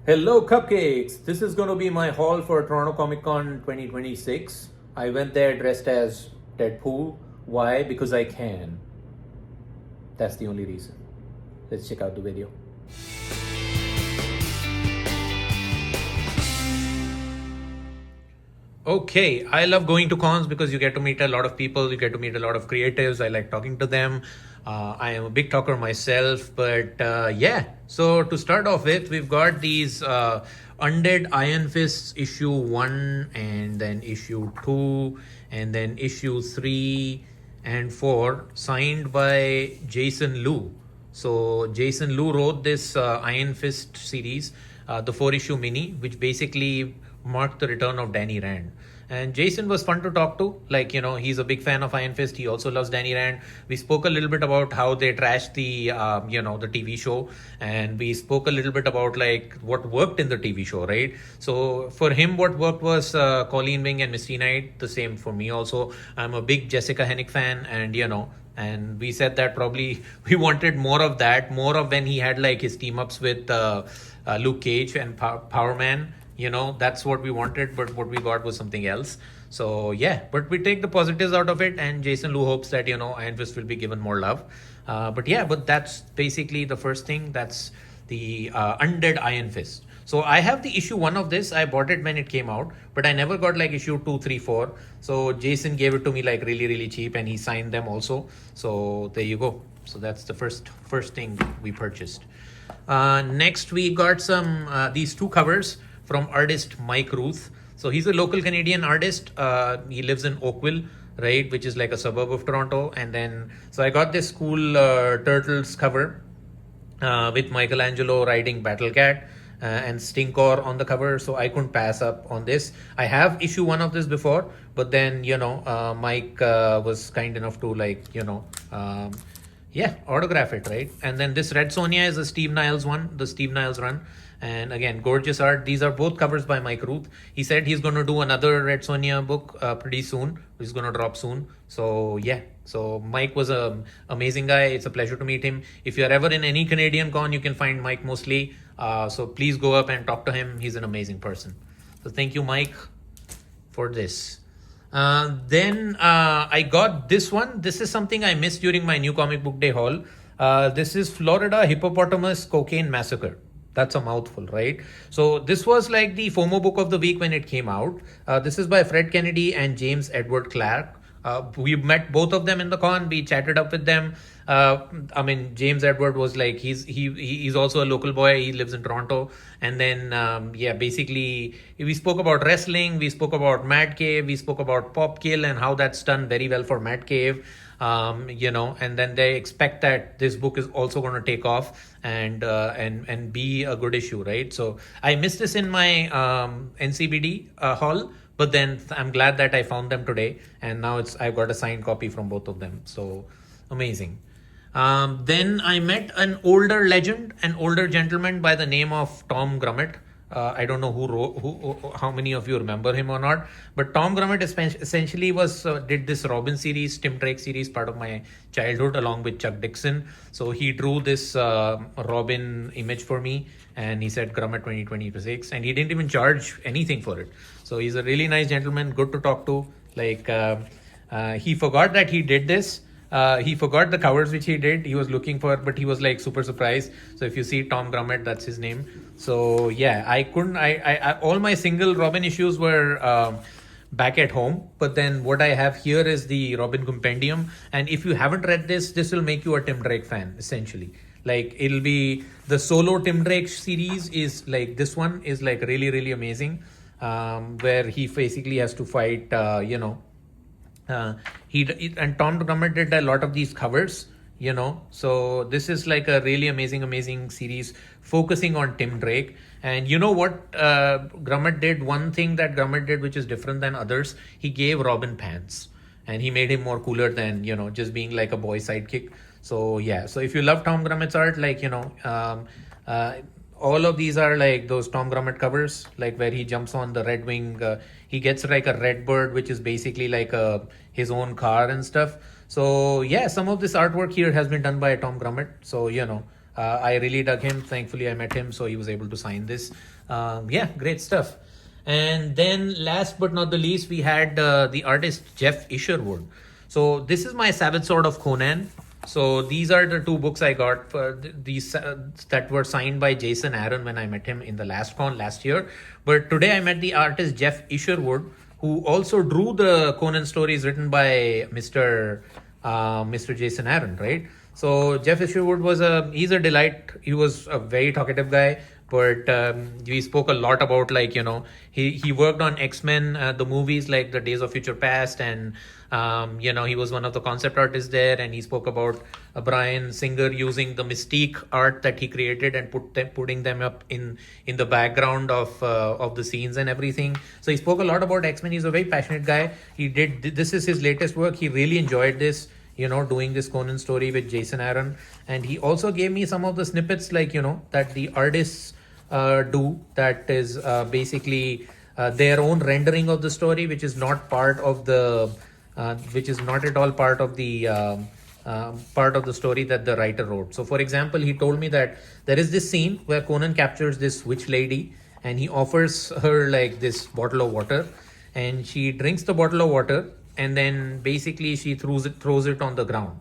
Hello, Cupcakes! This is going to be my haul for Toronto Comic Con 2026. I went there dressed as Deadpool. Why? Because I can. That's the only reason. Let's check out the video. Okay, I love going to cons because you get to meet a lot of people, you get to meet a lot of creatives. I like talking to them. I am a big talker myself, but yeah. So to start off with, we've got these Undead Iron Fists issue 1 and then issue 2 and then issue 3 and 4 signed by Jason Liu. So Jason Liu wrote this Iron Fist series, the 4-issue mini, which basically marked the return of Danny Rand. And Jason was fun to talk to. Like, you know, he's a big fan of Iron Fist. He also loves Danny Rand. We spoke a little bit about how they trashed the, the TV show. And we spoke a little bit about, like, what worked in the TV show, right? So for him, what worked was Colleen Wing and Misty Knight. The same for me also. I'm a big Jessica Hennick fan. And we said that probably we wanted more of that. More of when he had, like, his team-ups with Luke Cage and Power Man. You know, that's what we wanted, but what we got was something else. So yeah, but we take the positives out of it, and Jason Liu hopes that, Iron Fist will be given more love. But that's basically the first thing. That's the Undead Iron Fist. So I have the issue 1 of this. I bought it when it came out, but I never got like issue 2, 3, 4. So Jason gave it to me like really, really cheap, and he signed them also. So there you go. So that's the first thing we purchased. Next, we got some these 2 covers from artist Mike Ruth. So he's a local Canadian artist. He lives in Oakville, right, which is like a suburb of Toronto. And then, so I got this cool Turtles cover with Michelangelo riding Battle Cat and Stinkor on the cover. So I couldn't pass up on this. I have issue 1 of this before, but then, Mike was kind enough to autograph it, right? And then this Red Sonja is a Steve Niles one, the Steve Niles run. And again, gorgeous art. These are both covers by Mike Ruth. He said he's going to do another Red Sonja book pretty soon, which is going to drop soon. So yeah, so Mike was an amazing guy. It's a pleasure to meet him. If you're ever in any Canadian con, you can find Mike mostly. So please go up and talk to him. He's an amazing person. So thank you, Mike, for this. Then I got this one. This is something I missed during my New Comic Book Day haul. This is Florida Hippopotamus Cocaine Massacre. That's a mouthful, right? So this was like the FOMO book of the week when it came out. This is by Fred Kennedy and James Edward Clark. We met both of them in the con. We chatted up with them. James Edward was like, he's also a local boy. He lives in Toronto. And then, basically we spoke about wrestling. We spoke about Mad Cave. We spoke about Pop Kill and how that's done very well for Mad Cave. And then they expect that this book is also going to take off and be a good issue, right? So I missed this in my NCBD haul, but then I'm glad that I found them today, and now I've got a signed copy from both of them. So amazing. Then I met an older legend, an older gentleman by the name of Tom Grummett. I don't know how many of you remember him or not, but Tom Grummett essentially did this Robin series, Tim Drake series, part of my childhood, along with Chuck Dixon. So he drew this Robin image for me, and he said Grummett 2026, and he didn't even charge anything for it. So he's a really nice gentleman, good to talk to. Like he forgot that he did this. He forgot the covers which he did. He was looking for, but he was like super surprised. So if you see Tom Grummett, that's his name. So yeah, I all my single Robin issues were back at home. But then what I have here is the Robin Compendium. And if you haven't read this will make you a Tim Drake fan, essentially. Like it'll be the solo Tim Drake series is like, this one is like really, really amazing. Where he basically has to fight, and Tom Grummett did a lot of these covers, so this is like a really amazing series focusing on Tim Drake. And you know what Grummett did? One thing that Grummett did which is different than others, he gave Robin pants, and he made him more cooler than just being like a boy sidekick. So yeah, so if you love Tom Grummett's art, like all of these are like those Tom Grummett covers, like where he jumps on the Red Wing. He gets like a Red Bird, which is basically like his own car and stuff. So yeah, some of this artwork here has been done by Tom Grummett. So, I really dug him. Thankfully, I met him, so he was able to sign this. Yeah, great stuff. And then last but not the least, we had the artist Jeff Isherwood. So this is my Savage Sword of Conan. So these are the 2 books I got for these that were signed by Jason Aaron when I met him in the last con last year. But today I met the artist Jeff Isherwood, who also drew the Conan stories written by Mr. Jason Aaron, right? So Jeff Isherwood he's a delight. He was a very talkative guy, but we spoke a lot about, like, he worked on X-Men, the movies, like the Days of Future Past, and he was one of the concept artists there, and he spoke about Bryan Singer using the Mystique art that he created and putting them up in the background of the scenes and everything. So he spoke a lot about X-Men. He's a very passionate guy. This is his latest work. He really enjoyed this, doing this Conan story with Jason Aaron. And he also gave me some of the snippets, like, that the artists do, that is basically their own rendering of the story, which is not at all part of the story that the writer wrote. So for example, he told me that there is this scene where Conan captures this witch lady, and he offers her like this bottle of water, and she drinks the bottle of water, and then basically she throws it on the ground.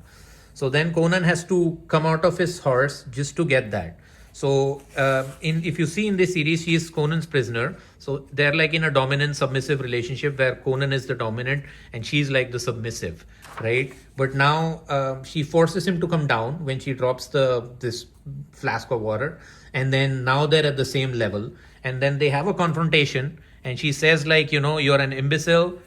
So then Conan has to come out of his horse just to get that. So if you see in this series, she is Conan's prisoner. So they're like in a dominant submissive relationship where Conan is the dominant and she's like the submissive, right? But now she forces him to come down when she drops this flask of water, and then now they're at the same level, and then they have a confrontation, and she says, like, you're an imbecile,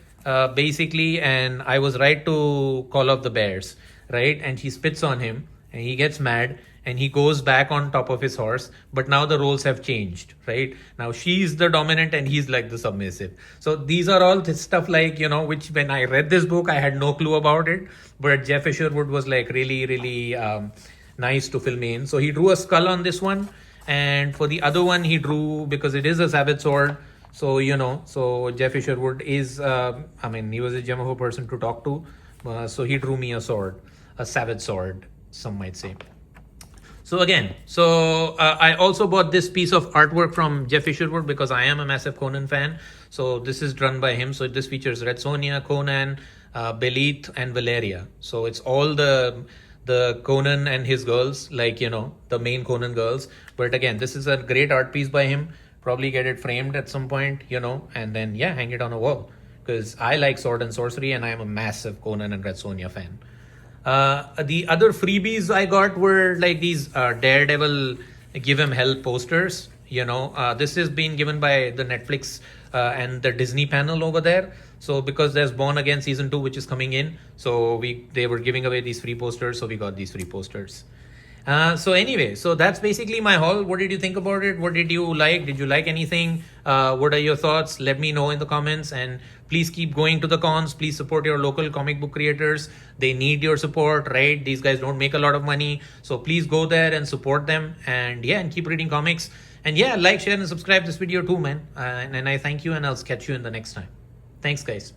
basically, and I was right to call off the bears, right? And she spits on him, and he gets mad, and he goes back on top of his horse. But now the roles have changed, right? Now she's the dominant and he's like the submissive. So these are all this stuff, like, which when I read this book, I had no clue about it. But Jeff Isherwood was like really, really nice to fill me in. So he drew a skull on this one. And for the other one, he drew, because it is a Savage Sword. So, so Jeff Isherwood is, he was a gem of a person to talk to. So he drew me a Savage Sword, some might say. So again, I also bought this piece of artwork from Jeff Isherwood because I am a massive Conan fan. So this is drawn by him. So this features Red Sonja, Conan, Belit, and Valeria. So it's all the Conan and his girls, like, the main Conan girls. But again, this is a great art piece by him. Probably get it framed at some point, and then, hang it on a wall. Because I like sword and sorcery, and I am a massive Conan and Red Sonja fan. The other freebies I got were like these Daredevil Give Him Hell posters. This is being given by the Netflix and the Disney panel over there. So because there's Born Again season 2, which is coming in, so they were giving away these free posters, so we got these free posters. So anyway, so that's basically my haul. What did you think about it? What did you like? Did you like anything? What are your thoughts? Let me know in the comments, and please keep going to the cons. Please support your local comic book creators. They need your support, right? These guys don't make a lot of money. So please go there and support them, and and keep reading comics. And like, share, and subscribe this video too, man. And I thank you, and I'll catch you in the next time. Thanks, guys.